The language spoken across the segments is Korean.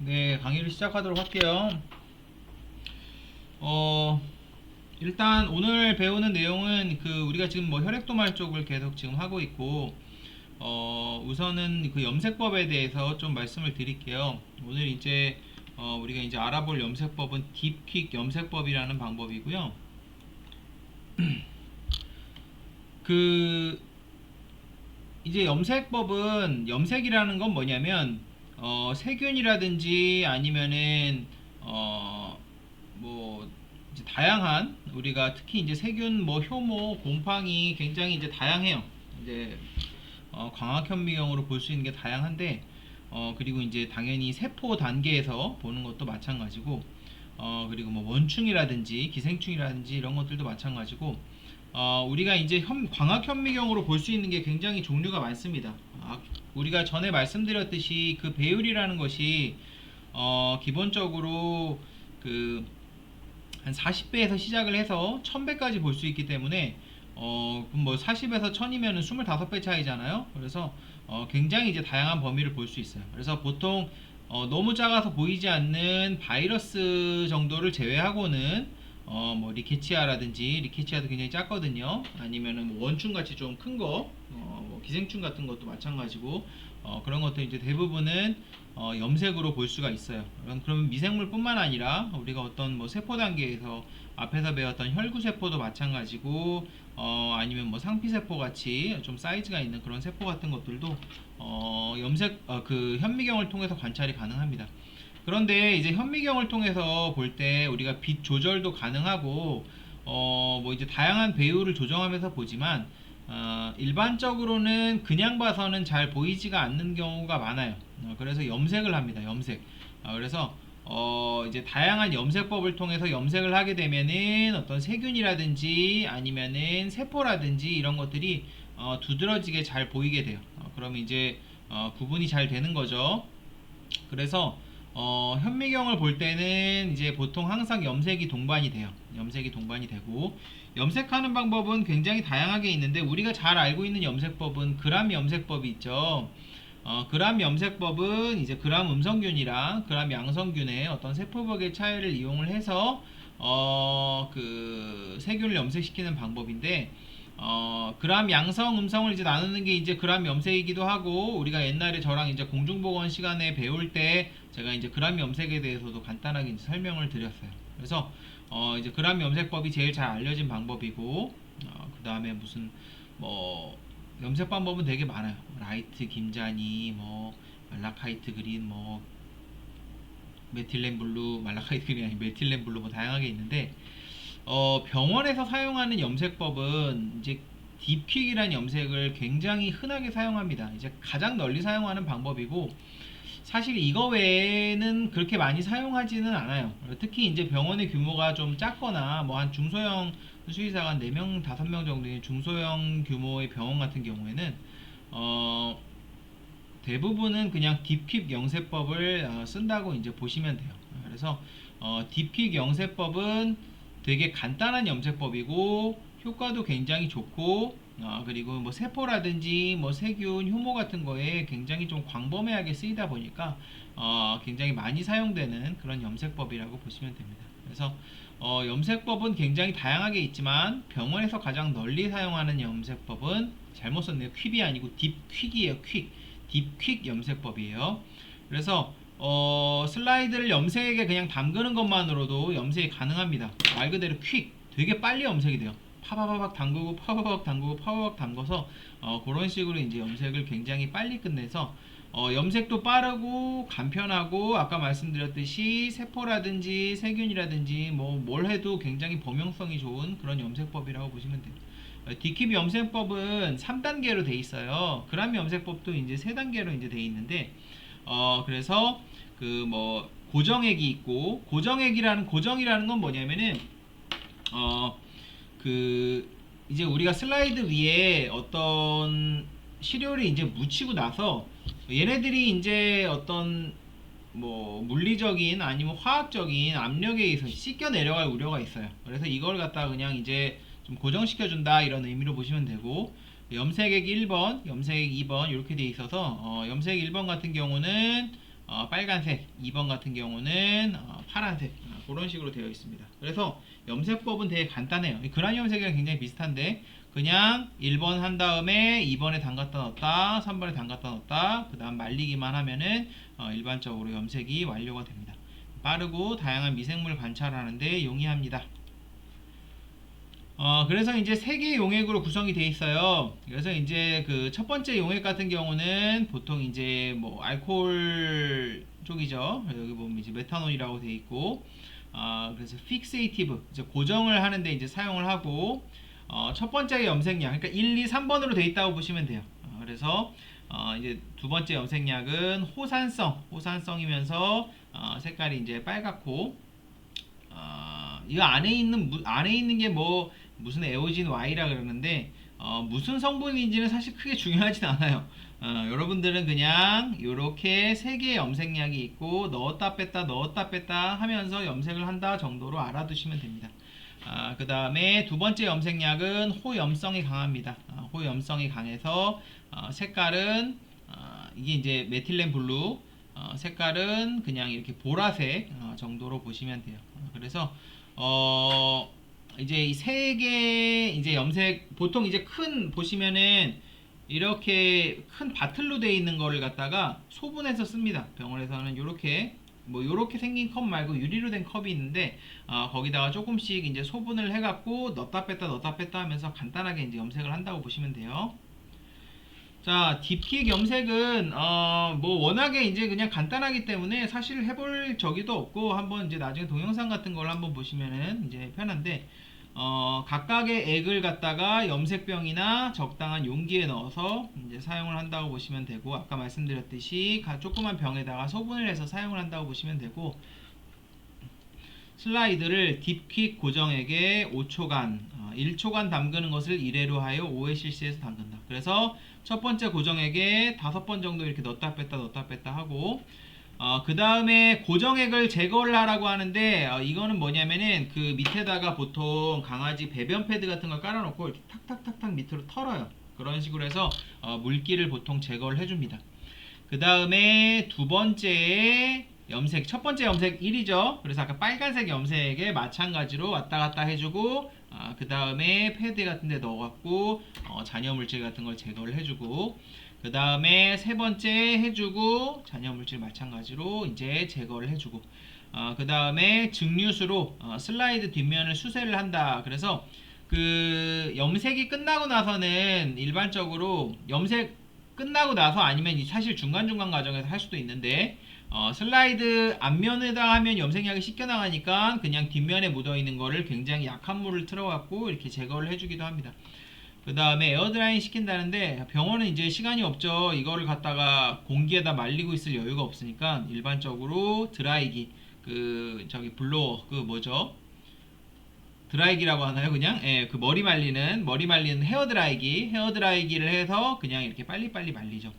네, 강의를 시작하도록 할게요. 어, 일단 오늘 배우는 내용은 우리가 지금 뭐 혈액도말 쪽을 계속 지금 하고 있고, 우선은 그 염색법에 대해서 좀 말씀을 드릴게요. 오늘 이제 우리가 이제 알아볼 염색법은 딥퀵 염색법이라는 방법이고요. 그 이제 염색법은 염색이라는 건 뭐냐면 세균이라든지 아니면은 뭐 이제 다양한 우리가 특히 이제 세균 뭐 효모 곰팡이 굉장히 이제 다양해요. 이제 광학현미경으로 볼 수 있는 게 다양한데 그리고 이제 당연히 세포 단계에서 보는 것도 마찬가지고 그리고 뭐 원충이라든지 기생충이라든지 이런 것들도 마찬가지고 우리가 이제 광학현미경으로 볼 수 있는 게 굉장히 종류가 많습니다. 우리가 전에 말씀드렸듯이 그 배율이라는 것이 기본적으로 그 한 40배에서 시작을 해서 1000배까지 볼 수 있기 때문에 그럼 뭐 40에서 1000이면 25배 차이잖아요. 그래서 굉장히 이제 다양한 범위를 볼 수 있어요. 그래서 보통 너무 작아서 보이지 않는 바이러스 정도를 제외하고는 뭐 리케치아라든지 리케치아도 굉장히 작거든요. 아니면은 뭐 원충 같이 좀 큰 거, 뭐 기생충 같은 것도 마찬가지고 그런 것들 이제 대부분은 염색으로 볼 수가 있어요. 그러면 미생물뿐만 아니라 우리가 어떤 뭐 세포 단계에서 앞에서 배웠던 혈구 세포도 마찬가지고 아니면 뭐 상피 세포 같이 좀 사이즈가 있는 그런 세포 같은 것들도 그 현미경을 통해서 관찰이 가능합니다. 그런데 이제 현미경을 통해서 볼 때 우리가 빛 조절도 가능하고 뭐 이제 다양한 배율을 조정하면서 보지만 일반적으로는 그냥 봐서는 잘 보이지가 않는 경우가 많아요. 그래서 염색을 합니다. 염색. 그래서 이제 다양한 염색법을 통해서 염색을 하게 되면은 어떤 세균이라든지 아니면은 세포라든지 이런 것들이 두드러지게 잘 보이게 돼요. 그러면 이제 구분이 잘 되는 거죠. 그래서 현미경을 볼 때는 이제 보통 항상 염색이 동반이 돼요. 염색이 동반이 되고 염색하는 방법은 굉장히 다양하게 있는데 우리가 잘 알고 있는 염색법은 그람 염색법이 있죠. 그람 염색법은 이제 그람 음성균이랑 그람 양성균의 어떤 세포벽의 차이를 이용을 해서 그 세균을 염색시키는 방법인데 그람 양성 음성을 이제 나누는 게 이제 그람 염색이기도 하고 우리가 옛날에 저랑 이제 공중보건 시간에 배울 때 제가 이제 그람 염색에 대해서도 간단하게 이제 설명을 드렸어요. 그래서 이제 그람 염색법이 제일 잘 알려진 방법이고 그 다음에 무슨 뭐 염색 방법은 되게 많아요. 라이트 김자니 뭐 말라카이트 그린 뭐 메틸렌 블루 말라카이트 그린이 아니 메틸렌 블루 뭐 다양하게 있는데 병원에서 사용하는 염색법은 이제 딥퀵이라는 염색을 굉장히 흔하게 사용합니다. 이제 가장 널리 사용하는 방법이고 사실 이거 외에는 그렇게 많이 사용하지는 않아요. 특히 이제 병원의 규모가 좀 작거나 뭐 한 중소형 수의사가 한 4명, 5명 정도의 중소형 규모의 병원 같은 경우에는 대부분은 그냥 딥퀵 영세법을 쓴다고 이제 보시면 돼요. 그래서 딥퀵 영세법은 되게 간단한 염색법이고 효과도 굉장히 좋고 그리고 뭐 세포라든지 뭐 세균, 효모 같은 거에 굉장히 좀 광범위하게 쓰이다 보니까 굉장히 많이 사용되는 그런 염색법이라고 보시면 됩니다. 그래서 염색법은 굉장히 다양하게 있지만 병원에서 가장 널리 사용하는 염색법은 잘못 썼네요. 퀵이 아니고 딥퀵이에요. 퀵. 딥퀵 염색법이에요. 그래서 슬라이드를 염색에 그냥 담그는 것만으로도 염색이 가능합니다. 말 그대로 퀵. 되게 빨리 염색이 돼요. 파바바박 담그고 파바박 담그고 파바박 담궈서 그런 식으로 이제 염색을 굉장히 빨리 끝내서 염색도 빠르고 간편하고 아까 말씀드렸듯이 세포라든지 세균이라든지 뭐 뭘 해도 굉장히 범용성이 좋은 그런 염색법이라고 보시면 돼요. 디킵 염색법은 3단계로 돼 있어요. 그람 염색법도 이제 3단계로 이제 돼 있는데 그래서 그 뭐 고정액이 있고 고정이라는 건 뭐냐면은 그 이제 우리가 슬라이드 위에 어떤 시료를 이제 묻히고 나서 얘네들이 이제 어떤 뭐 물리적인 아니면 화학적인 압력에 의해서 씻겨 내려갈 우려가 있어요. 그래서 이걸 갖다가 그냥 이제 좀 고정시켜 준다 이런 의미로 보시면 되고 염색액 1번, 염색액 2번 이렇게 돼 있어서 염색 1번 같은 경우는 빨간색, 2번 같은 경우는 파란색, 그런 식으로 되어 있습니다. 그래서 염색법은 되게 간단해요. 그라니 염색이랑 굉장히 비슷한데 그냥 1번 한 다음에 2번에 담갔다 넣었다, 3번에 담갔다 넣었다, 그 다음 말리기만 하면은 일반적으로 염색이 완료가 됩니다. 빠르고 다양한 미생물 관찰하는데 용이합니다. 그래서 이제 세 개의 용액으로 구성이 되어 있어요. 그래서 이제 그 첫 번째 용액 같은 경우는 보통 이제 뭐 알코올 쪽이죠. 여기 보면 이제 메탄올이라고 되어 있고, 그래서 픽세이티브, 이제 고정을 하는데 이제 사용을 하고, 첫 번째 염색약, 그러니까 1, 2, 3번으로 되어 있다고 보시면 돼요. 그래서 이제 두 번째 염색약은 호산성이면서 색깔이 이제 빨갛고, 이 안에 있는 게 뭐 무슨 에오진 Y라 그러는데 무슨 성분인지는 사실 크게 중요하진 않아요. 여러분들은 그냥 이렇게 세 개의 염색약이 있고 넣었다 뺐다 하면서 염색을 한다 정도로 알아두시면 됩니다. 그 다음에 두 번째 염색약은 호염성이 강합니다. 호염성이 강해서 색깔은 이게 이제 메틸렌 블루, 색깔은 그냥 이렇게 보라색 정도로 보시면 돼요. 그래서 이제 이 세 개 이제 염색 보통 이제 큰 보시면은 이렇게 큰 바틀로 되어 있는 거를 갖다가 소분해서 씁니다. 병원에서는 이렇게 뭐 요렇게 생긴 컵 말고 유리로 된 컵이 있는데 거기다가 조금씩 이제 소분을 해갖고 넣었다 뺐다 하면서 간단하게 이제 염색을 한다고 보시면 돼요. 자, 딥킥 염색은 뭐 워낙에 이제 그냥 간단하기 때문에 사실 해볼 적이도 없고 한번 이제 나중에 동영상 같은 걸 한번 보시면은 이제 편한데 각각의 액을 갖다가 염색병이나 적당한 용기에 넣어서 이제 사용을 한다고 보시면 되고 아까 말씀드렸듯이 조그만 병에다가 소분을 해서 사용을 한다고 보시면 되고 슬라이드를 딥킥 고정액에 5초간 1초간 담그는 것을 이래로 하여 5회cc에서 담근다. 그래서 첫 번째 고정액에 5번 정도 이렇게 넣었다 뺐다 하고 그 다음에 고정액을 제거를 하라고 하는데 이거는 뭐냐면은 그 밑에다가 보통 강아지 배변 패드 같은 걸 깔아놓고 이렇게 탁탁탁탁 밑으로 털어요. 그런 식으로 해서 물기를 보통 제거를 해줍니다. 그 다음에 두 번째 염색, 첫 번째 염색 1이죠. 그래서 아까 빨간색 염색에 마찬가지로 왔다 갔다 해주고 그 다음에 패드 같은 데 넣어갖고 잔여물질 같은 걸 제거를 해주고 그 다음에 세 번째 해주고 잔여물질 마찬가지로 이제 제거를 해주고 그 다음에 증류수로 슬라이드 뒷면을 수세를 한다. 그래서 그 염색이 끝나고 나서는 일반적으로 염색 끝나고 나서 아니면 사실 중간중간 과정에서 할 수도 있는데 슬라이드 앞면에다 하면 염색약이 씻겨나가니까 그냥 뒷면에 묻어있는 거를 굉장히 약한 물을 틀어갖고 이렇게 제거를 해주기도 합니다. 그 다음에 에어드라잉 시킨다는데 병원은 이제 시간이 없죠. 이거를 갖다가 공기에다 말리고 있을 여유가 없으니까 일반적으로 드라이기 그 저기 블로어 그 뭐죠? 드라이기라고 하나요? 그냥 예, 그 머리 말리는 헤어 드라이기를 해서 그냥 이렇게 빨리빨리 말리죠.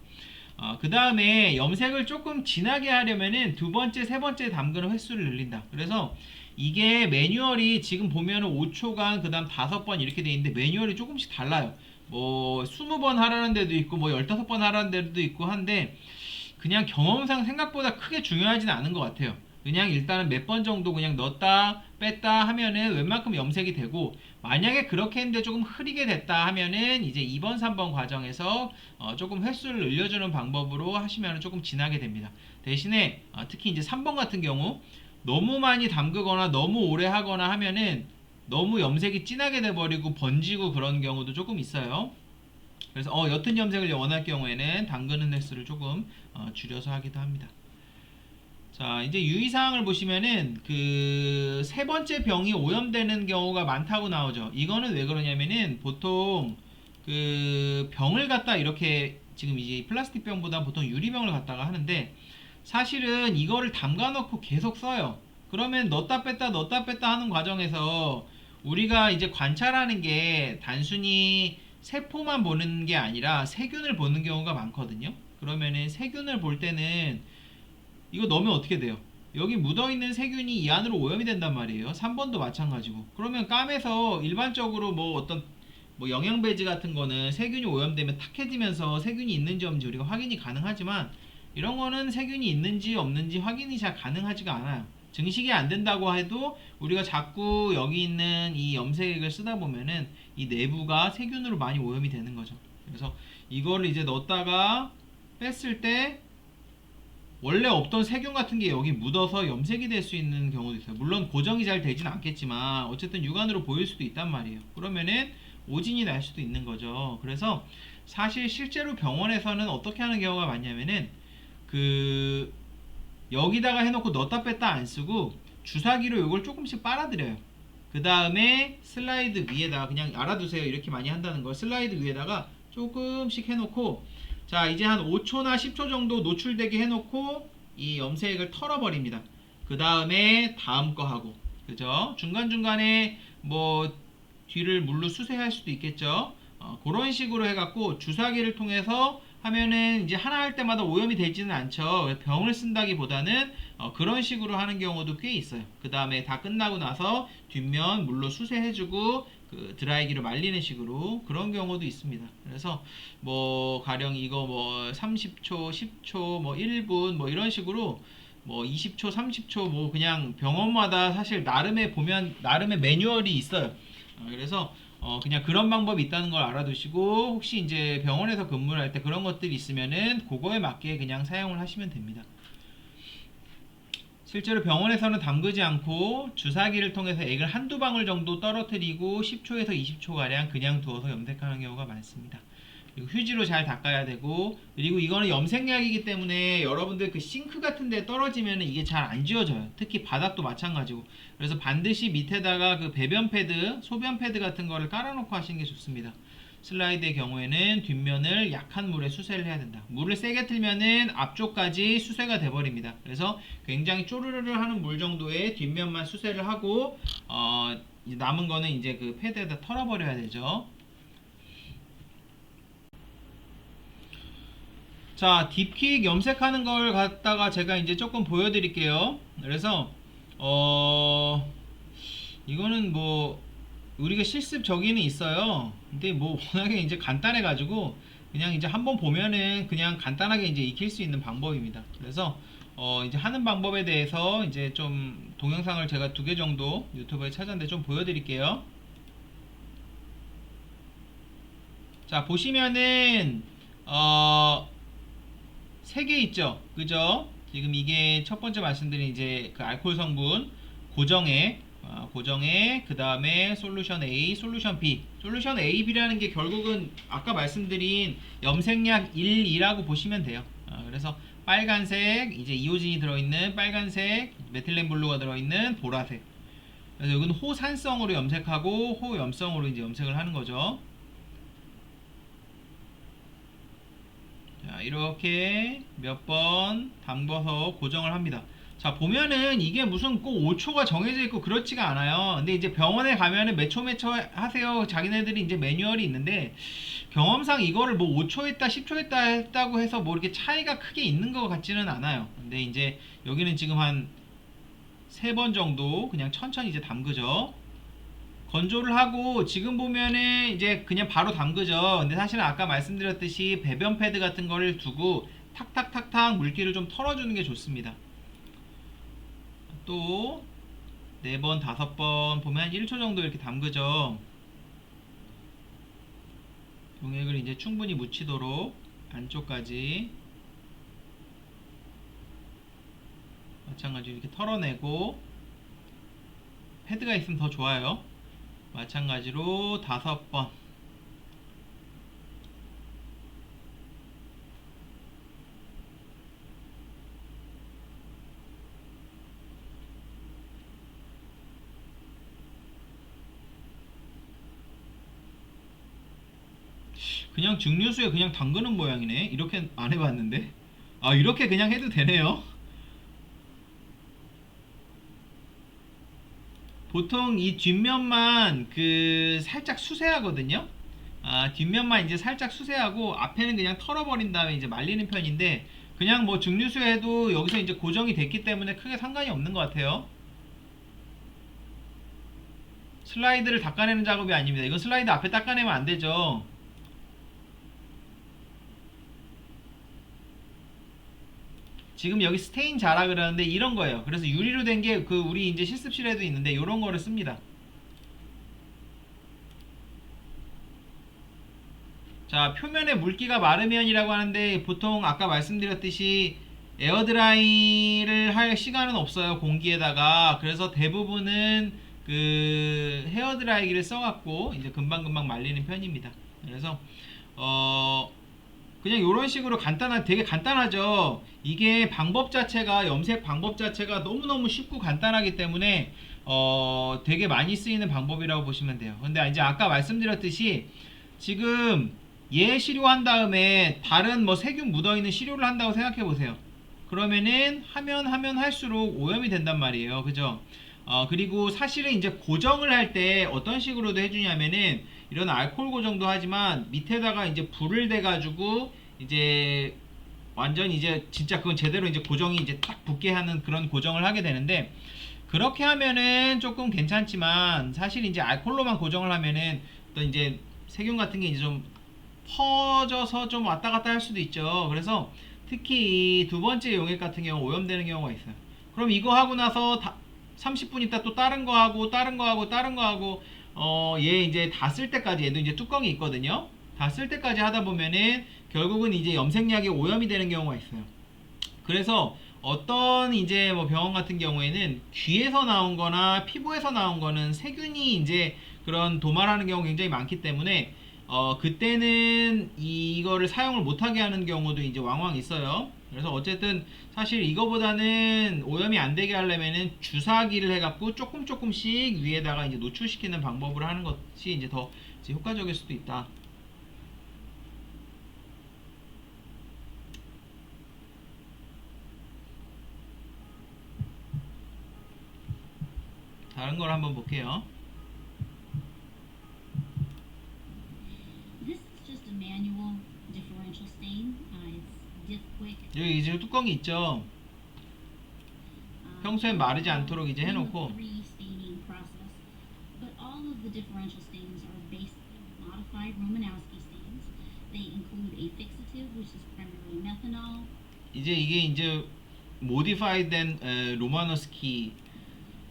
그 다음에 염색을 조금 진하게 하려면은 두 번째, 세 번째 담그는 횟수를 늘린다. 그래서 이게 매뉴얼이 지금 보면은 5초간 그 다음 5번 이렇게 돼 있는데 매뉴얼이 조금씩 달라요. 뭐 20번 하라는 데도 있고 뭐 15번 하라는 데도 있고 한데 그냥 경험상 생각보다 크게 중요하진 않은 것 같아요. 그냥 일단은 몇 번 정도 그냥 넣었다 뺐다 하면은 웬만큼 염색이 되고 만약에 그렇게 했는데 조금 흐리게 됐다 하면은 이제 2번 3번 과정에서 조금 횟수를 늘려주는 방법으로 하시면 조금 진하게 됩니다. 대신에 특히 이제 3번 같은 경우 너무 많이 담그거나 너무 오래 하거나 하면은 너무 염색이 진하게 돼버리고 번지고 그런 경우도 조금 있어요. 그래서 옅은 염색을 원할 경우에는 담그는 횟수를 조금 줄여서 하기도 합니다. 자, 이제 유의사항을 보시면은 그 세 번째 병이 오염되는 경우가 많다고 나오죠. 이거는 왜 그러냐면은 보통 그 병을 갖다 이렇게 지금 이제 플라스틱 병보다 보통 유리병을 갖다가 하는데 사실은 이거를 담가 놓고 계속 써요. 그러면 넣었다 뺐다 하는 과정에서 우리가 이제 관찰하는 게 단순히 세포만 보는 게 아니라 세균을 보는 경우가 많거든요. 그러면은 세균을 볼 때는 이거 넣으면 어떻게 돼요? 여기 묻어있는 세균이 이 안으로 오염이 된단 말이에요. 3번도 마찬가지고. 그러면 깜에서 일반적으로 뭐 어떤 뭐 영양배지 같은 거는 세균이 오염되면 탁해지면서 세균이 있는지 없는지 우리가 확인이 가능하지만 이런 거는 세균이 있는지 없는지 확인이 잘 가능하지가 않아요. 증식이 안 된다고 해도 우리가 자꾸 여기 있는 이 염색액을 쓰다 보면은 이 내부가 세균으로 많이 오염이 되는 거죠. 그래서 이거를 이제 넣었다가 뺐을 때 원래 없던 세균 같은 게 여기 묻어서 염색이 될 수 있는 경우도 있어요. 물론 고정이 잘 되진 않겠지만 어쨌든 육안으로 보일 수도 있단 말이에요. 그러면은 오진이 날 수도 있는 거죠. 그래서 사실 실제로 병원에서는 어떻게 하는 경우가 많냐면은 그 여기다가 해놓고 넣었다 뺐다 안 쓰고 주사기로 이걸 조금씩 빨아들여요. 그 다음에 슬라이드 위에다가 그냥 알아두세요. 이렇게 많이 한다는 걸 슬라이드 위에다가 조금씩 해놓고 자 이제 한 5초나 10초 정도 노출되게 해놓고 이 염색을 털어버립니다. 그 다음에 다음 거 하고 그죠? 중간중간에 뭐 뒤를 물로 수세할 수도 있겠죠. 그런 식으로 해갖고 주사기를 통해서 하면은 이제 하나 할 때마다 오염이 되지는 않죠. 병을 쓴다기보다는 그런 식으로 하는 경우도 꽤 있어요. 그 다음에 다 끝나고 나서 뒷면 물로 수세해주고 그 드라이기로 말리는 식으로 그런 경우도 있습니다. 그래서 뭐 가령 이거 뭐 30초, 10초, 뭐 1분 뭐 이런 식으로 뭐 20초, 30초 뭐 그냥 병원마다 사실 나름의 보면 나름의 매뉴얼이 있어요. 그래서 그냥 그런 방법이 있다는 걸 알아두시고 혹시 이제 병원에서 근무를 할 때 그런 것들이 있으면은 그거에 맞게 그냥 사용을 하시면 됩니다. 실제로 병원에서는 담그지 않고 주사기를 통해서 액을 한두 방울 정도 떨어뜨리고 10초에서 20초가량 그냥 두어서 염색하는 경우가 많습니다. 그리고 휴지로 잘 닦아야 되고 그리고 이거는 염색약이기 때문에 여러분들 그 싱크 같은 데 떨어지면 이게 잘 안 지워져요. 특히 바닥도 마찬가지고 그래서 반드시 밑에다가 그 배변 패드, 소변 패드 같은 거를 깔아놓고 하시는 게 좋습니다. 슬라이드의 경우에는 뒷면을 약한 물에 수세를 해야 된다. 물을 세게 틀면은 앞쪽까지 수세가 돼버립니다. 그래서 굉장히 쪼르르르 하는 물 정도의 뒷면만 수세를 하고 남은 거는 이제 그 패드에다 털어버려야 되죠. 자, 딥킥 염색하는 걸 갖다가 제가 이제 조금 보여드릴게요. 그래서 이거는 뭐 우리가 실습 저기는 있어요. 근데 뭐 워낙에 이제 간단해 가지고 그냥 이제 한번 보면은 그냥 간단하게 이제 익힐 수 있는 방법입니다. 그래서 이제 하는 방법에 대해서 이제 좀 동영상을 제가 2개 정도 유튜브에 찾았는데 좀 보여드릴게요. 자, 보시면은 3개 있죠, 그죠? 지금 이게 첫 번째 말씀드린 이제 그 알코올 성분 고정액, 고정액, 그 다음에 솔루션 A, 솔루션 B. 솔루션 A, B라는 게 결국은 아까 말씀드린 염색약 1, 2라고 보시면 돼요. 그래서 빨간색, 이제 이오진이 들어있는 빨간색, 메틸렌 블루가 들어있는 보라색. 그래서 이건 호산성으로 염색하고 호염성으로 이제 염색을 하는 거죠. 자, 이렇게 몇 번 담궈서 고정을 합니다. 자, 보면은 이게 무슨 꼭 5초가 정해져 있고 그렇지가 않아요. 근데 이제 병원에 가면은 몇 초 하세요. 자기네들이 이제 매뉴얼이 있는데 경험상 이거를 뭐 5초 했다, 10초 했다 했다고 해서 뭐 이렇게 차이가 크게 있는 것 같지는 않아요. 근데 이제 여기는 지금 한 3번 정도 그냥 천천히 이제 담그죠. 건조를 하고 지금 보면은 이제 그냥 바로 담그죠. 근데 사실은 아까 말씀드렸듯이 배변 패드 같은 거를 두고 탁탁탁탁 물기를 좀 털어주는 게 좋습니다. 또 4번, 5번 보면 1초 정도 이렇게 담그죠. 용액을 이제 충분히 묻히도록 안쪽까지 마찬가지로 이렇게 털어내고 패드가 있으면 더 좋아요. 마찬가지로 5번 그냥 증류수에 그냥 담그는 모양이네. 이렇게 안 해봤는데 이렇게 그냥 해도 되네요. 보통 이 뒷면만 그 살짝 수세하거든요. 뒷면만 이제 살짝 수세하고 앞에는 그냥 털어버린 다음에 이제 말리는 편인데 그냥 뭐 증류수에도 여기서 이제 고정이 됐기 때문에 크게 상관이 없는 것 같아요. 슬라이드를 닦아내는 작업이 아닙니다. 이건 슬라이드 앞에 닦아내면 안 되죠. 지금 여기 스테인 자라 그러는데 이런 거예요. 그래서 유리로 된 게 그 우리 이제 실습실에도 있는데 이런 거를 씁니다. 자, 표면에 물기가 마르면이라고 하는데 보통 아까 말씀드렸듯이 에어드라이를 할 시간은 없어요. 공기에다가. 그래서 대부분은 그 헤어드라이기를 써갖고 이제 금방금방 말리는 편입니다. 그래서 어 그냥 이런 식으로 되게 간단하죠. 이게 방법 자체가 염색 방법 자체가 너무너무 쉽고 간단하기 때문에 되게 많이 쓰이는 방법이라고 보시면 돼요. 근데 이제 아까 말씀드렸듯이 지금 얘 시료한 다음에 다른 뭐 세균 묻어있는 시료를 한다고 생각해 보세요. 그러면은 하면 할수록 오염이 된단 말이에요. 그죠? 그리고 사실은 이제 고정을 할 때 어떤 식으로도 해주냐면은 이런 알코올 고정도 하지만 밑에다가 이제 불을 대가지고 이제 완전 이제 진짜 그건 제대로 이제 고정이 이제 딱 붙게 하는 그런 고정을 하게 되는데 그렇게 하면은 조금 괜찮지만 사실 이제 알코올로만 고정을 하면은 또 이제 세균 같은 게 이제 좀 퍼져서 좀 왔다 갔다 할 수도 있죠. 그래서 특히 이 두 번째 용액 같은 경우 오염되는 경우가 있어요. 그럼 이거 하고 나서 30분 있다 또 다른 거 하고 다른 거 하고 다른 거 하고 얘 이제 다 쓸 때까지 얘도 이제 뚜껑이 있거든요. 다 쓸 때까지 하다 보면은 결국은 이제 염색약이 오염이 되는 경우가 있어요. 그래서 어떤 이제 뭐 병원 같은 경우에는 귀에서 나온 거나 피부에서 나온 거는 세균이 이제 그런 도말하는 경우가 굉장히 많기 때문에 그때는 이거를 사용을 못하게 하는 경우도 이제 왕왕 있어요. 그래서 어쨌든 사실 이거보다는 오염이 안 되게 하려면은 주사기를 해갖고 조금씩 위에다가 이제 노출시키는 방법을 하는 것이 이제 더 이제 효과적일 수도 있다. 다른 걸 한번 볼게요. This is just a manual differential stain. It's dip quick. 여기 이제 뚜껑이 있죠. 평소엔 마르지 않도록 이제 해놓고 Three staining process, but all of the differential stains are basically modified Romanowski stains. They include a fixative, which is primarily methanol. 이제 이게 이제 modified 된 로마노스키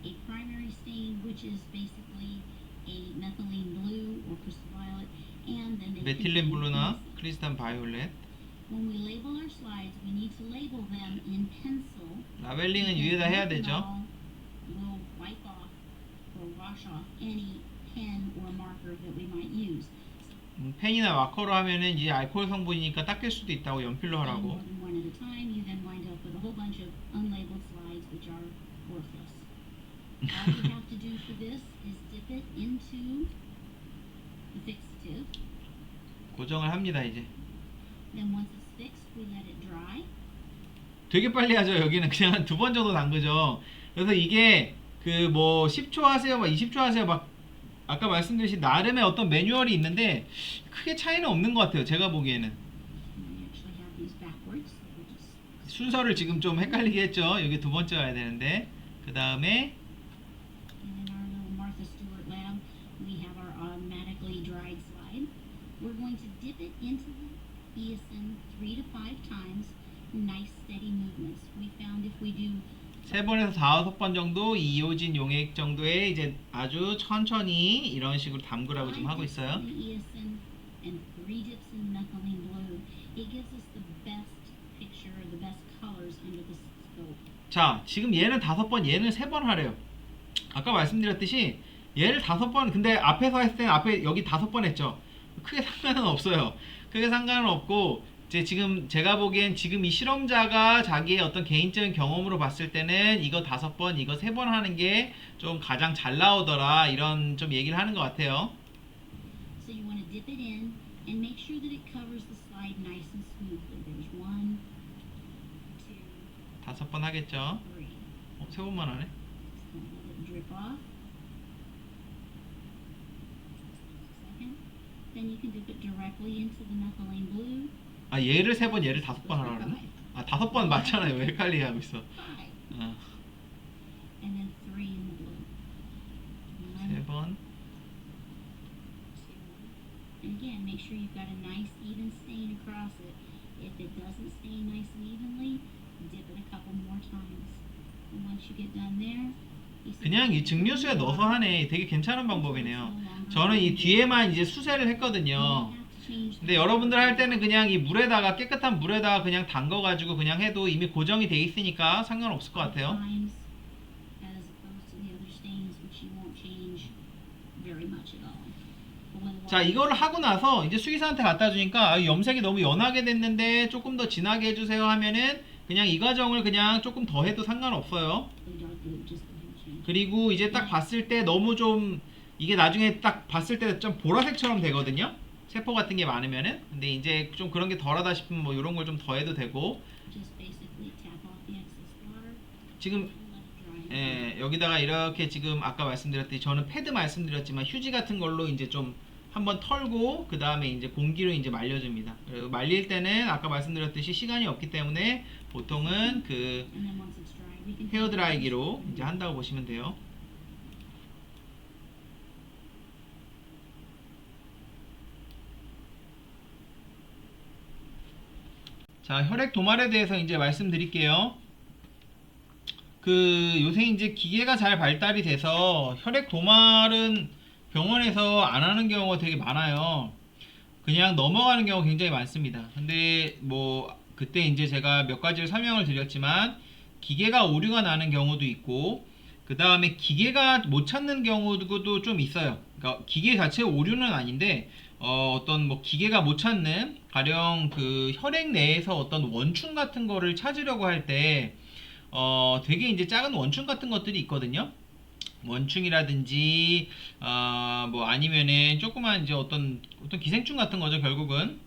A primary stain, which is basically a methylene blue or crystal violet, and then they 메틸렌 contain 블루나 penicillin. 크리스탄 바이올렛. When we label our slides, we need to label them in pencil. 라벨링은 위에다 해야 되죠. Methanol will wipe off or wash off any pen or marker that we might use. 펜이나 마커로 하면은 이제 알코올 성분이니까 닦일 수도 있다고 연필로 More 하라고. than one at a time, you then wind up with a whole bunch of unlabeled slides which are worthless. All we have to do for this is dip it into the fixative. 고정을 합니다 이제. Then once it's fixed, we let it dry. 되게 빨리 하죠. 여기는 그냥 한 2번 정도 담그죠. 그래서 이게 그 뭐 10초 하세요, 막 20초 하세요, 막 아까 말씀드린 나름의 어떤 매뉴얼이 있는데 크게 차이는 없는 것 같아요. 제가 보기에는. And we actually have these backwards. So we'll just 순서를 지금 좀 헷갈리게 했죠. 여기 두 번째 와야 되는데 그 다음에 And in our little Martha Stewart lab, we have our automatically dried slide. We're going to dip it into the eosin 3 to 5 times, nice steady movements. We found if we do 3번에서 4~5번 정도 이오진 용액 정도에 이제 아주 천천히 이런 식으로 담그라고 지금 하고 5 dips 있어요. in the eosin and 3 dips in methylene blue, it gives us the best picture, the best colors under the scope. 자, 지금 얘는 5번, 얘는 3번 하래요. 아까 말씀드렸듯이 얘를 5번, 근데 앞에서 했을 때는 앞에 여기 5번 했죠. 크게 상관은 없어요. 크게 상관은 없고 지금 제가 보기엔 지금 이 실험자가 자기의 어떤 개인적인 경험으로 봤을 때는 이거 5번, 이거 3번 하는 게 좀 가장 잘 나오더라 이런 좀 얘기를 하는 것 같아요. So you want to dip it in and make sure that it covers the slide nice and smoothly. There's 1, 2, 5번 하겠죠. 3. 3번만 하네. Just gonna let it drip off. Second. Then you can dip it directly into the methylene blue. 아, 얘를 3번, 얘를 5번 하라고 그러나? 아, 5번 맞잖아요. 왜 헷갈리게 하고 있어. 5. 어, And then 3 in the blue. 1, 3번. 2. And again, make sure you've got a nice even stain across it. If it doesn't stain nice and evenly, dip it a couple more times. And once you get done there, you see 그냥 이 증류수에 넣어서 하네. 되게 괜찮은 방법이네요. 저는 이 뒤에만 이제 수세를 했거든요. 근데 여러분들 할 때는 그냥 이 물에다가 깨끗한 물에다가 그냥 담궈가지고 그냥 해도 이미 고정이 돼 있으니까 상관없을 것 같아요. times as opposed to the other stains, which you won't change very much at all. But when the 자, water 이거를 하고 나서 이제 수기사한테 갖다 주니까 아, 염색이 너무 연하게 됐는데 조금 더 진하게 해주세요 하면은 그냥 이 과정을 그냥 조금 더 해도 상관없어요. is dark blue, just go ahead and change. 그리고 이제 딱 봤을 때 너무 좀 이게 나중에 딱 봤을 때 좀 보라색처럼 되거든요. 세포 같은 게 많으면은. 근데 이제 좀 그런 게 덜하다 싶으면 뭐 이런 걸 좀 더 해도 되고. Just basically tap off the excess water 지금 and let it dry. 여기다가 이렇게 지금 아까 말씀드렸듯이 저는 패드 말씀드렸지만 휴지 같은 걸로 이제 좀 한번 털고 그 다음에 이제 공기로 이제 말려줍니다. 그리고 말릴 때는 아까 말씀드렸듯이 시간이 없기 때문에 보통은 그 And then once it's dry, we can 헤어 드라이기로 이제 한다고 보시면 돼요. 자, 혈액 도말에 대해서 이제 말씀드릴게요. 그 요새 이제 기계가 잘 발달이 돼서 혈액 도말은 병원에서 안 하는 경우가 되게 많아요. 그냥 넘어가는 경우가 굉장히 많습니다. 근데 뭐 그때 이제 제가 몇 가지를 설명을 드렸지만 기계가 오류가 나는 경우도 있고 그 다음에 기계가 못 찾는 경우도 좀 있어요. 그러니까 기계 자체 오류는 아닌데 어떤 뭐 기계가 못 찾는 가령 그 혈액 내에서 어떤 원충 같은 거를 찾으려고 할 때 되게 이제 작은 원충 같은 것들이 있거든요. 원충이라든지 뭐 아니면은 조그만 이제 어떤 기생충 같은 거죠, 결국은.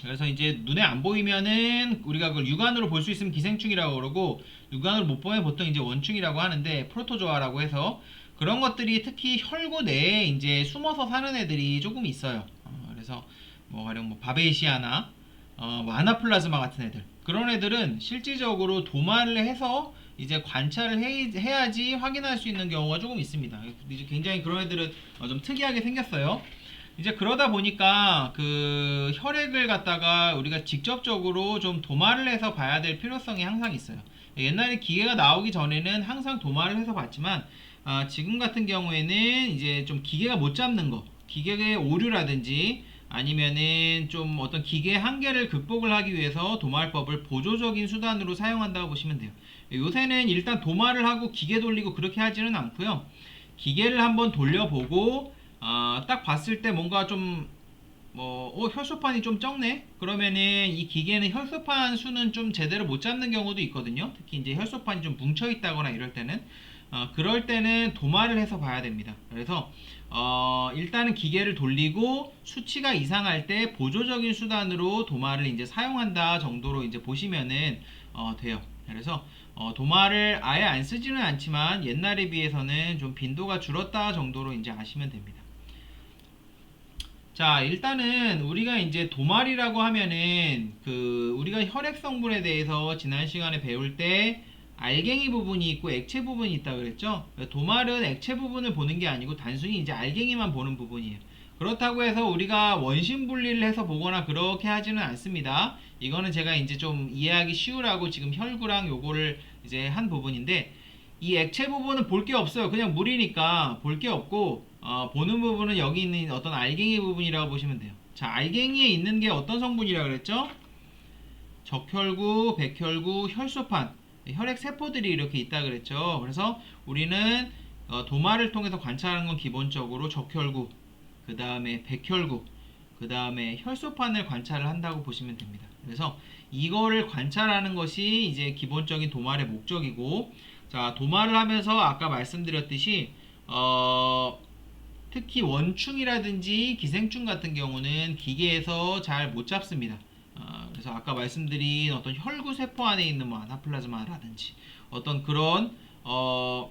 그래서 이제 눈에 안 보이면은 우리가 그걸 육안으로 볼 수 있으면 기생충이라고 그러고 육안으로 못 보면 보통 이제 원충이라고 하는데 프로토조아라고 해서 그런 것들이 특히 혈구 내에 이제 숨어서 사는 애들이 조금 있어요. 그래서 뭐 가령 뭐 바베이시아나 뭐 아나플라즈마 같은 애들 그런 애들은 실질적으로 도마를 해서 이제 관찰을 해야지 확인할 수 있는 경우가 조금 있습니다. 이제 굉장히 그런 애들은 좀 특이하게 생겼어요. 이제 그러다 보니까 그 혈액을 갖다가 우리가 직접적으로 좀 도마를 해서 봐야 될 필요성이 항상 있어요. 옛날에 기계가 나오기 전에는 항상 도마를 해서 봤지만 지금 같은 경우에는 이제 좀 기계가 못 잡는 거, 기계의 오류라든지 아니면은 좀 어떤 기계의 한계를 극복을 하기 위해서 도마법을 보조적인 수단으로 사용한다고 보시면 돼요. 요새는 일단 도마를 하고 기계 돌리고 그렇게 하지는 않고요. 기계를 한번 돌려보고 딱 봤을 때 뭔가 좀 혈소판이 좀 적네? 그러면은 이 기계는 혈소판 수는 좀 제대로 못 잡는 경우도 있거든요. 특히 이제 혈소판이 좀 뭉쳐 있다거나 이럴 때는 그럴 때는 도마를 해서 봐야 됩니다. 그래서 일단은 기계를 돌리고 수치가 이상할 때 보조적인 수단으로 도마를 이제 사용한다 정도로 이제 보시면은 돼요. 그래서 도마를 아예 안 쓰지는 않지만 옛날에 비해서는 좀 빈도가 줄었다 정도로 이제 아시면 됩니다. 자, 일단은 우리가 이제 도말이라고 하면은 그 우리가 혈액 성분에 대해서 지난 시간에 배울 때 알갱이 부분이 있고 액체 부분이 있다 그랬죠? 도말은 액체 부분을 보는 게 아니고 단순히 이제 알갱이만 보는 부분이에요. 그렇다고 해서 우리가 원심 분리를 해서 보거나 그렇게 하지는 않습니다. 이거는 제가 이제 좀 이해하기 쉬우라고 지금 혈구랑 요거를 이제 한 부분인데 이 액체 부분은 볼 게 없어요. 그냥 물이니까 볼 게 없고 보는 부분은 여기 있는 어떤 알갱이 부분이라고 보시면 돼요. 자, 알갱이에 있는 게 어떤 성분이라고 그랬죠? 적혈구, 백혈구, 혈소판, 혈액 세포들이 이렇게 있다 그랬죠. 그래서 우리는 도마를 통해서 관찰하는 건 기본적으로 적혈구, 그 다음에 백혈구, 그 다음에 혈소판을 관찰을 한다고 보시면 됩니다. 그래서 이거를 관찰하는 것이 이제 기본적인 도말의 목적이고, 자, 도말을 하면서 아까 말씀드렸듯이 특히 원충이라든지 기생충 같은 경우는 기계에서 잘 못 잡습니다. 그래서 아까 말씀드린 어떤 혈구 세포 안에 있는 뭐 아나플라즈마라든지 어떤 그런 어떤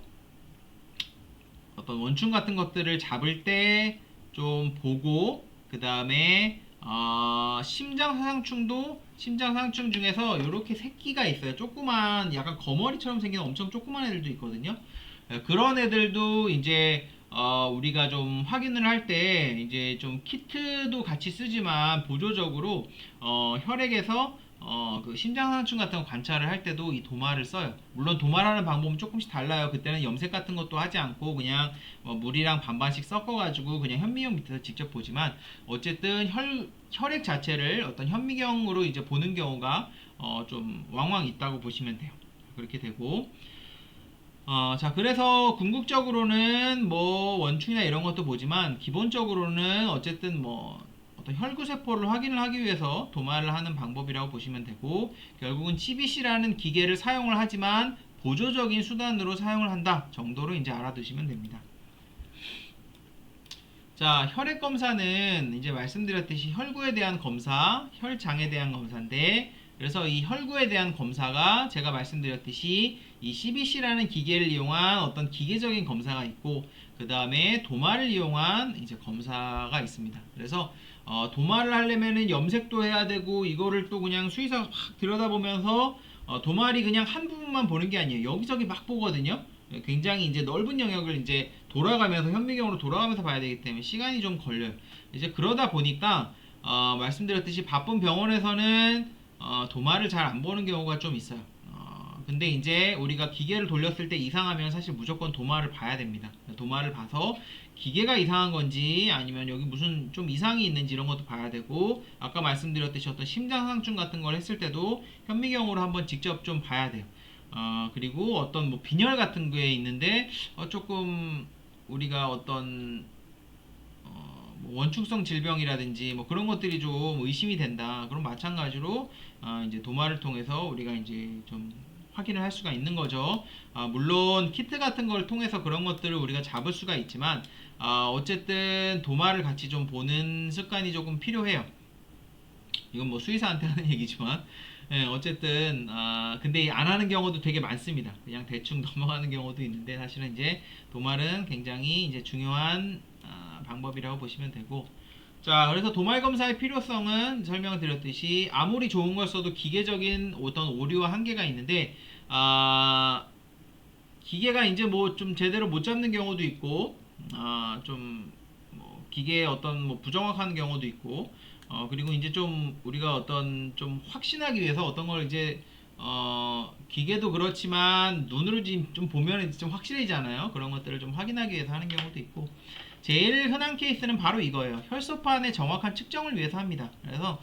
원충 같은 것들을 잡을 때 좀 보고 그 다음에 심장사상충 중에서 이렇게 새끼가 있어요. 조그만 약간 거머리처럼 생긴 엄청 조그만 애들도 있거든요. 그런 애들도 이제 우리가 좀 확인을 할 때 이제 좀 키트도 같이 쓰지만 보조적으로 혈액에서 그 심장상충 같은 거 관찰을 할 때도 이 도마를 써요. 물론 도마라는 방법은 조금씩 달라요. 그때는 염색 같은 것도 하지 않고 그냥 물이랑 반반씩 섞어가지고 그냥 현미경 밑에서 직접 보지만 어쨌든 혈액 자체를 어떤 현미경으로 이제 보는 경우가 좀 왕왕 있다고 보시면 돼요. 그렇게 되고 자, 그래서 궁극적으로는 뭐 원충이나 이런 것도 보지만 기본적으로는 어쨌든 뭐 어떤 혈구세포를 확인을 하기 위해서 도마를 하는 방법이라고 보시면 되고 결국은 CBC라는 기계를 사용을 하지만 보조적인 수단으로 사용을 한다 정도로 이제 알아두시면 됩니다. 자, 혈액 검사는 이제 말씀드렸듯이 혈구에 대한 검사, 혈장에 대한 검사인데 그래서 이 혈구에 대한 검사가 제가 말씀드렸듯이 이 CBC라는 기계를 이용한 어떤 기계적인 검사가 있고 그 다음에 도마를 이용한 이제 검사가 있습니다. 그래서 도마를 하려면은 염색도 해야 되고 이거를 또 그냥 수의사가 확 들여다보면서 도마리 그냥 한 부분만 보는 게 아니에요. 여기저기 막 보거든요. 굉장히 이제 넓은 영역을 이제 돌아가면서 현미경으로 돌아가면서 봐야 되기 때문에 시간이 좀 걸려요. 이제 그러다 보니까 말씀드렸듯이 바쁜 병원에서는 도마를 잘 안 보는 경우가 좀 있어요. 근데 이제 우리가 기계를 돌렸을 때 이상하면 사실 무조건 도마를 봐야 됩니다. 도마를 봐서 기계가 이상한 건지 아니면 여기 무슨 좀 이상이 있는지 이런 것도 봐야 되고 아까 말씀드렸듯이 어떤 심장상충 같은 걸 했을 때도 현미경으로 한번 직접 좀 봐야 돼요. 그리고 어떤 뭐 빈혈 같은 게 있는데 조금 우리가 어떤 뭐 원충성 질병이라든지 뭐 그런 것들이 좀 의심이 된다. 그럼 마찬가지로 이제 도마를 통해서 우리가 이제 좀 확인을 할 수가 있는 거죠. 물론 키트 같은 걸 통해서 그런 것들을 우리가 잡을 수가 있지만 어쨌든 도마를 같이 좀 보는 습관이 조금 필요해요. 이건 뭐 수의사한테 하는 얘기지만 예, 어쨌든 근데 안 하는 경우도 되게 많습니다. 그냥 대충 넘어가는 경우도 있는데 사실은 이제 도말은 굉장히 이제 중요한 방법이라고 보시면 되고 자 그래서 도말 검사의 필요성은 설명을 드렸듯이 아무리 좋은 걸 써도 기계적인 어떤 오류와 한계가 있는데 기계가 이제 뭐 좀 제대로 못 잡는 경우도 있고 좀 뭐 기계의 어떤 뭐 부정확한 경우도 있고 그리고 이제 좀 우리가 어떤 좀 확신하기 위해서 어떤 걸 이제 기계도 그렇지만 눈으로 좀 보면 좀 확실해지잖아요. 그런 것들을 좀 확인하기 위해서 하는 경우도 있고 제일 흔한 케이스는 바로 이거예요. 혈소판의 정확한 측정을 위해서 합니다. 그래서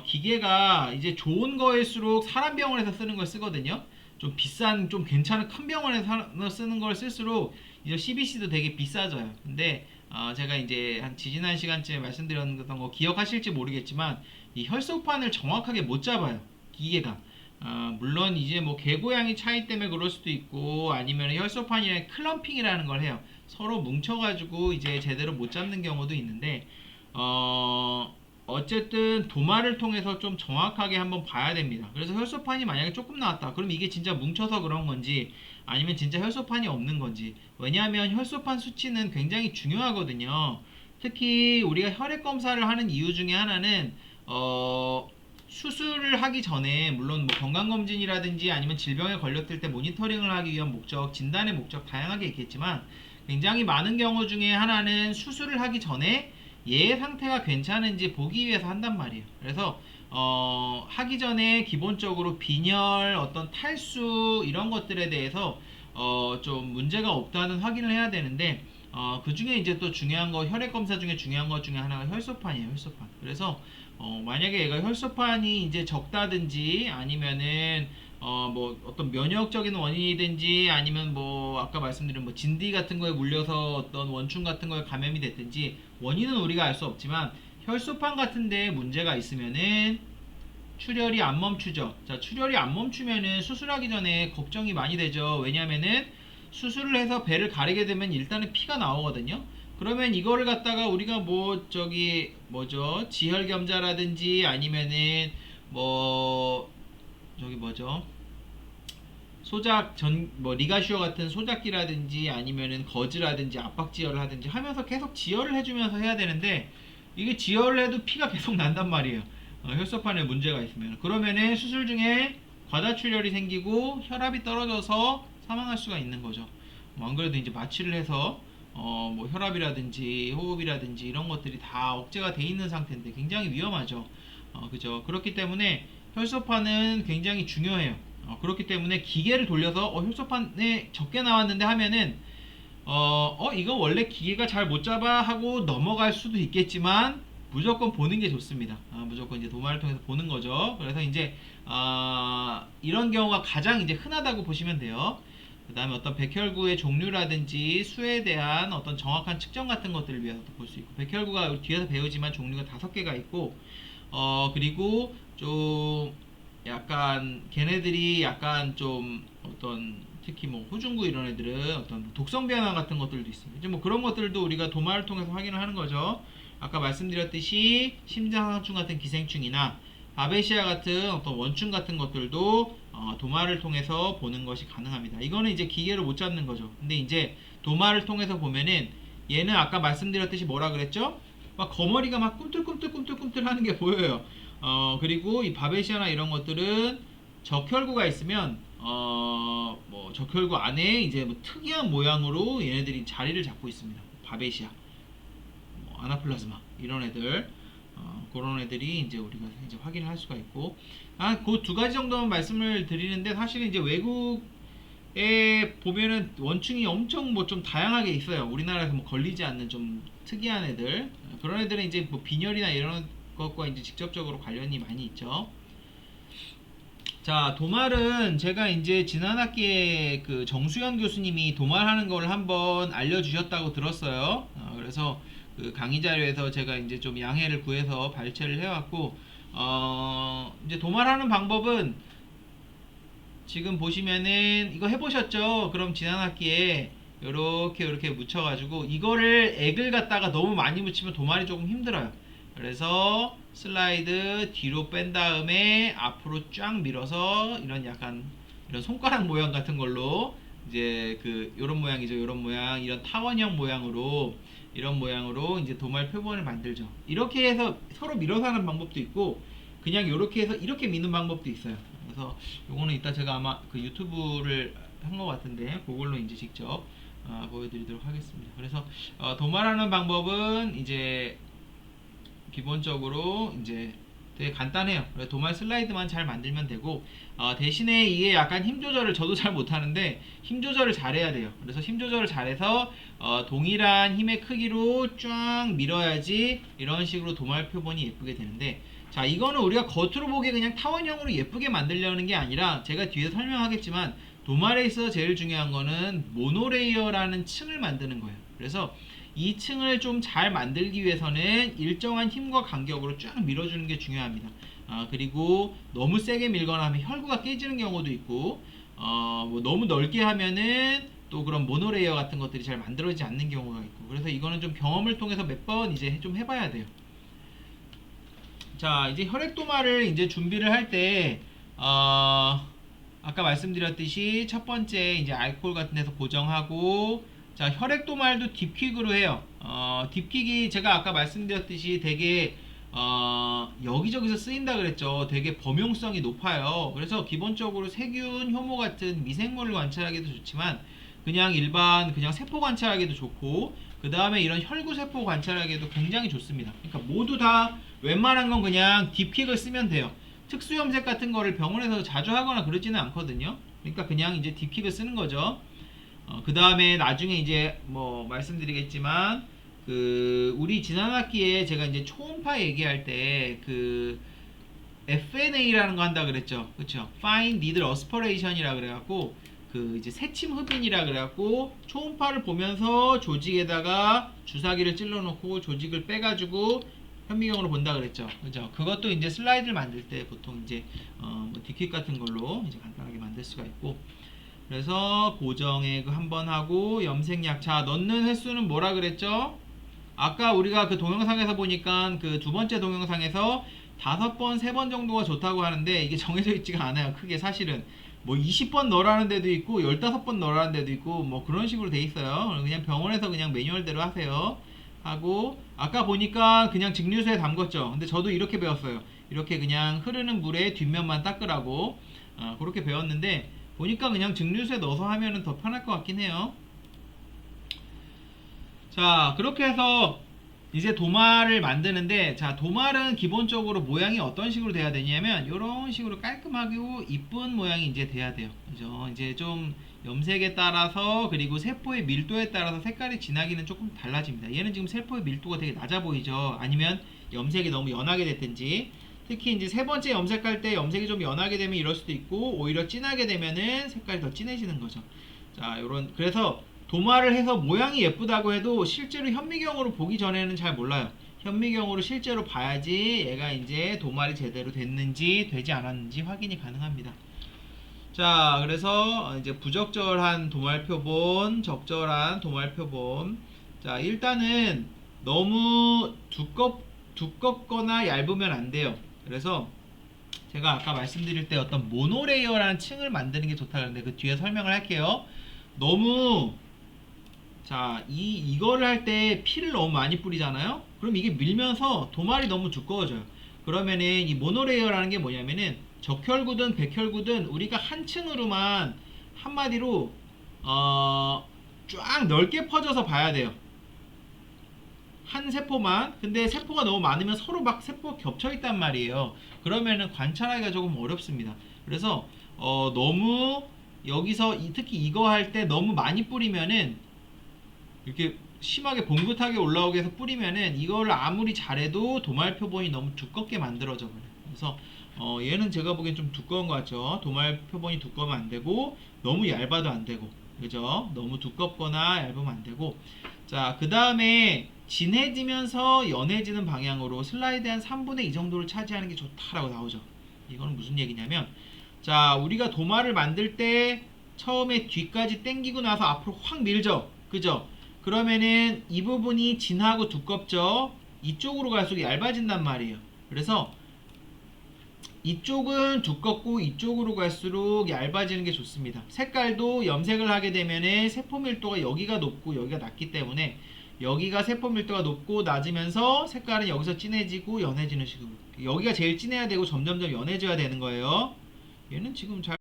기계가 이제 좋은 거일수록 사람 병원에서 쓰는 걸 쓰거든요. 좀 비싼 좀 괜찮은 큰 병원에서 쓰는 걸 쓸수록 이제 CBC도 되게 비싸져요. 근데 제가 이제 한 지지난 시간쯤에 말씀드렸던 거 기억하실지 모르겠지만 이 혈소판을 정확하게 못 잡아요. 기계가. 물론 이제 뭐 개고양이 차이 때문에 그럴 수도 있고 아니면 혈소판이랑 클럼핑이라는 걸 해요. 서로 뭉쳐가지고 이제 제대로 못 잡는 경우도 있는데 어쨌든 도마를 통해서 좀 정확하게 한번 봐야 됩니다. 그래서 혈소판이 만약에 조금 나왔다. 그럼 이게 진짜 뭉쳐서 그런 건지 아니면 진짜 혈소판이 없는 건지. 왜냐하면 혈소판 수치는 굉장히 중요하거든요. 특히 우리가 혈액 검사를 하는 이유 중에 하나는 수술을 하기 전에 물론 뭐 건강검진이라든지 아니면 질병에 걸렸을 때 모니터링을 하기 위한 목적, 진단의 목적 다양하게 있겠지만 굉장히 많은 경우 중에 하나는 수술을 하기 전에 얘의 상태가 괜찮은지 보기 위해서 한단 말이에요. 그래서 하기 전에 기본적으로 빈혈, 어떤 탈수 이런 것들에 대해서 좀 문제가 없다는 확인을 해야 되는데 그 중에 이제 또 중요한 거 혈액 검사 중에 중요한 것 중에 하나가 혈소판이에요. 혈소판. 그래서 만약에 얘가 혈소판이 이제 적다든지 아니면은 뭐 어떤 면역적인 원인이든지 아니면 뭐 아까 말씀드린 뭐 진디 같은 거에 물려서 어떤 원충 같은 거에 감염이 됐든지 원인은 우리가 알 수 없지만 혈소판 같은 데에 문제가 있으면은 출혈이 안 멈추죠. 자, 출혈이 안 멈추면은 수술하기 전에 걱정이 많이 되죠. 왜냐면은 수술을 해서 배를 가리게 되면 일단은 피가 나오거든요. 그러면 이거를 갖다가 우리가 뭐 저기 뭐죠? 지혈겸자라든지 아니면은 뭐 저기 뭐죠? 소작 전 뭐 리가슈어 같은 소작기라든지 아니면은 거즈라든지 압박지혈을 하든지 하면서 계속 지혈을 해주면서 해야 되는데 이게 지혈을 해도 피가 계속 난단 말이에요. 혈소판에 문제가 있으면 그러면은 수술 중에 과다출혈이 생기고 혈압이 떨어져서 사망할 수가 있는 거죠. 안 그래도 이제 마취를 해서 뭐 혈압이라든지 호흡이라든지 이런 것들이 다 억제가 돼 있는 상태인데 굉장히 위험하죠. 그죠. 그렇기 때문에 혈소판은 굉장히 중요해요. 그렇기 때문에 기계를 돌려서 혈소판에 적게 나왔는데 하면은 이거 원래 기계가 잘 못 잡아 하고 넘어갈 수도 있겠지만 무조건 보는 게 좋습니다. 무조건 이제 도마를 통해서 보는 거죠. 그래서 이제 이런 경우가 가장 이제 흔하다고 보시면 돼요. 그 다음에 어떤 백혈구의 종류라든지 수에 대한 어떤 정확한 측정 같은 것들을 위해서 볼 수 있고, 백혈구가 뒤에서 배우지만 종류가 5개가 있고, 그리고 좀 약간 걔네들이 약간 좀 어떤 특히 뭐 호중구 이런 애들은 어떤 독성 변화 같은 것들도 있어요. 이제 뭐 그런 것들도 우리가 도마를 통해서 확인을 하는 거죠. 아까 말씀드렸듯이 심장상충 같은 기생충이나 바베시아 같은 어떤 원충 같은 것들도 도마를 통해서 보는 것이 가능합니다. 이거는 이제 기계로 못 잡는 거죠. 근데 이제 도마를 통해서 보면은 얘는 아까 말씀드렸듯이 뭐라 그랬죠? 막 거머리가 막 꿈틀꿈틀 하는 게 보여요. 그리고 이 바베시아나 이런 것들은 적혈구가 있으면 뭐 적혈구 안에 이제 뭐 특이한 모양으로 얘네들이 자리를 잡고 있습니다. 바베시아, 뭐 아나플라즈마 이런 애들, 그런 애들이 이제 우리가 이제 확인을 할 수가 있고, 그 두 가지 정도만 말씀을 드리는데 사실은 이제 외국에 보면은 원충이 엄청 뭐 좀 다양하게 있어요. 우리나라에서 뭐 걸리지 않는 좀 특이한 애들, 그런 애들은 이제 뭐 빈혈이나 이런 것과 이제 직접적으로 관련이 많이 있죠. 자, 도말은 제가 이제 지난 학기에 그 정수현 교수님이 도말하는 걸 한번 알려주셨다고 들었어요. 그래서 그 강의 자료에서 제가 이제 좀 양해를 구해서 발췌를 해왔고, 이제 도말하는 방법은 지금 보시면은 이거 해보셨죠? 그럼 지난 학기에 요렇게 묻혀가지고 이거를 액을 갖다가 너무 많이 묻히면 도말이 조금 힘들어요. 그래서 슬라이드 뒤로 뺀 다음에 앞으로 쫙 밀어서 이런 약간 이런 손가락 모양 같은 걸로 이제 그 요런 모양이죠. 요런 모양, 이런 타원형 모양으로 이런 모양으로 이제 도말 표본을 만들죠. 이렇게 해서 서로 밀어서 하는 방법도 있고 그냥 요렇게 해서 이렇게 미는 방법도 있어요. 그래서 요거는 이따 제가 아마 그 유튜브를 한 것 같은데 그걸로 이제 직접 보여드리도록 하겠습니다. 그래서 도말하는 방법은 이제 기본적으로 이제 되게 간단해요. 도말 슬라이드만 잘 만들면 되고, 대신에 이게 약간 힘 조절을 저도 잘 못하는데 힘 조절을 잘해야 돼요. 그래서 힘 조절을 잘해서 동일한 힘의 크기로 쫙 밀어야지 이런 식으로 도말 표본이 예쁘게 되는데, 자, 이거는 우리가 겉으로 보기에 그냥 타원형으로 예쁘게 만들려는 게 아니라 제가 뒤에 설명하겠지만 도말에 있어서 제일 중요한 거는 모노레이어라는 층을 만드는 거예요. 그래서 이 층을 좀 잘 만들기 위해서는 일정한 힘과 간격으로 쫙 밀어주는 게 중요합니다. 그리고 너무 세게 밀거나 하면 혈구가 깨지는 경우도 있고, 뭐 너무 넓게 하면은 또 그런 모노레이어 같은 것들이 잘 만들어지지 않는 경우가 있고, 그래서 이거는 좀 경험을 통해서 몇 번 이제 좀 해봐야 돼요. 자, 이제 혈액도마를 이제 준비를 할 때, 아까 말씀드렸듯이 첫 번째 이제 알코올 같은 데서 고정하고, 자, 혈액도말도 딥킥으로 해요. 딥킥이 제가 아까 말씀드렸듯이 되게 여기저기서 쓰인다 그랬죠. 되게 범용성이 높아요. 그래서 기본적으로 세균, 효모 같은 미생물을 관찰하기도 좋지만 그냥 일반 그냥 세포 관찰하기도 좋고, 그 다음에 이런 혈구 세포 관찰하기도 굉장히 좋습니다. 그러니까 모두 다 웬만한 건 그냥 딥킥을 쓰면 돼요. 특수염색 같은 거를 병원에서 자주 하거나 그러지는 않거든요. 그러니까 그냥 이제 딥킥을 쓰는 거죠. 그 다음에 나중에 이제 뭐 말씀드리겠지만 우리 지난 학기에 제가 이제 초음파 얘기할 때 FNA라는 거 한다 그랬죠. 그쵸? Fine Needle Aspiration이라 그래갖고 이제 새침 흡인이라 그래갖고 초음파를 보면서 조직에다가 주사기를 찔러 놓고 조직을 빼가지고 현미경으로 본다 그랬죠. 그죠? 그것도 이제 슬라이드를 만들 때 보통 이제 뭐 딥킥 같은 걸로 이제 간단하게 만들 수가 있고, 그래서 고정액 한번 하고 염색약, 자, 넣는 횟수는 뭐라 그랬죠? 아까 우리가 그 동영상에서 보니까 그 두 번째 동영상에서 5번, 3번 정도가 좋다고 하는데 이게 정해져 있지가 않아요. 크게 사실은 뭐 20번 넣으라는 데도 있고 15번 넣으라는 데도 있고 뭐 그런 식으로 돼 있어요. 그냥 병원에서 그냥 매뉴얼대로 하세요. 하고 아까 보니까 그냥 증류수에 담궜죠. 근데 저도 이렇게 배웠어요. 이렇게 그냥 흐르는 물에 뒷면만 닦으라고 그렇게 배웠는데 보니까 그냥 증류수에 넣어서 하면은 더 편할 것 같긴 해요. 자, 그렇게 해서 이제 도마를 만드는데, 자, 도마는 기본적으로 모양이 어떤 식으로 돼야 되냐면 이런 식으로 깔끔하고 이쁜 모양이 이제 돼야 돼요. 그죠? 이제 좀 염색에 따라서, 그리고 세포의 밀도에 따라서 색깔이 진하기는 조금 달라집니다. 얘는 지금 세포의 밀도가 되게 낮아 보이죠? 아니면 염색이 너무 연하게 됐든지, 특히 이제 세 번째 염색할 때 염색이 좀 연하게 되면 이럴 수도 있고, 오히려 진하게 되면은 색깔이 더 진해지는 거죠. 자, 요런, 그래서 도마를 해서 모양이 예쁘다고 해도 실제로 현미경으로 보기 전에는 잘 몰라요. 현미경으로 실제로 봐야지 얘가 이제 도말이 제대로 됐는지 되지 않았는지 확인이 가능합니다. 자, 그래서 이제 부적절한 도말 표본, 적절한 도말 표본. 자, 일단은 너무 두껍거나 얇으면 안 돼요. 그래서 제가 아까 말씀드릴 때 어떤 모노레이어라는 층을 만드는 게 좋다 그랬는데 그 뒤에 설명을 할게요. 너무, 자, 이거를 할 때 피를 너무 많이 뿌리잖아요. 그럼 이게 밀면서 도말이 너무 두꺼워져요. 그러면은 이 모노레이어라는 게 뭐냐면은 적혈구든 백혈구든 우리가 한 층으로만, 한마디로 쫙 넓게 퍼져서 봐야 돼요. 한 세포만. 근데 세포가 너무 많으면 서로 막 세포가 겹쳐 있단 말이에요. 그러면은 관찰하기가 조금 어렵습니다. 그래서 너무 여기서 특히 이거 할 때 너무 많이 뿌리면은, 이렇게 심하게 봉긋하게 올라오게 해서 뿌리면은 이거를 아무리 잘해도 도말 표본이 너무 두껍게 만들어져 버려요. 그래서 얘는 제가 보기엔 좀 두꺼운 것 같죠. 도말 표본이 두꺼우면 안 되고, 너무 얇아도 안 되고, 그죠? 너무 두껍거나 얇으면 안 되고. 자, 그 다음에 진해지면서 연해지는 방향으로 슬라이드 한 3분의 2 정도를 차지하는 게 좋다라고 나오죠. 이거는 무슨 얘기냐면, 자, 우리가 도마를 만들 때 처음에 뒤까지 당기고 나서 앞으로 확 밀죠. 그죠? 그러면은 이 부분이 진하고 두껍죠. 이쪽으로 갈수록 얇아진단 말이에요. 그래서 이쪽은 두껍고 이쪽으로 갈수록 얇아지는 게 좋습니다. 색깔도 염색을 하게 되면은 세포 밀도가 여기가 높고 여기가 낮기 때문에 여기가 세포 밀도가 높고 낮으면서 색깔은 여기서 진해지고 연해지는 식으로, 여기가 제일 진해야 되고 점점점 연해져야 되는 거예요. 얘는 지금 잘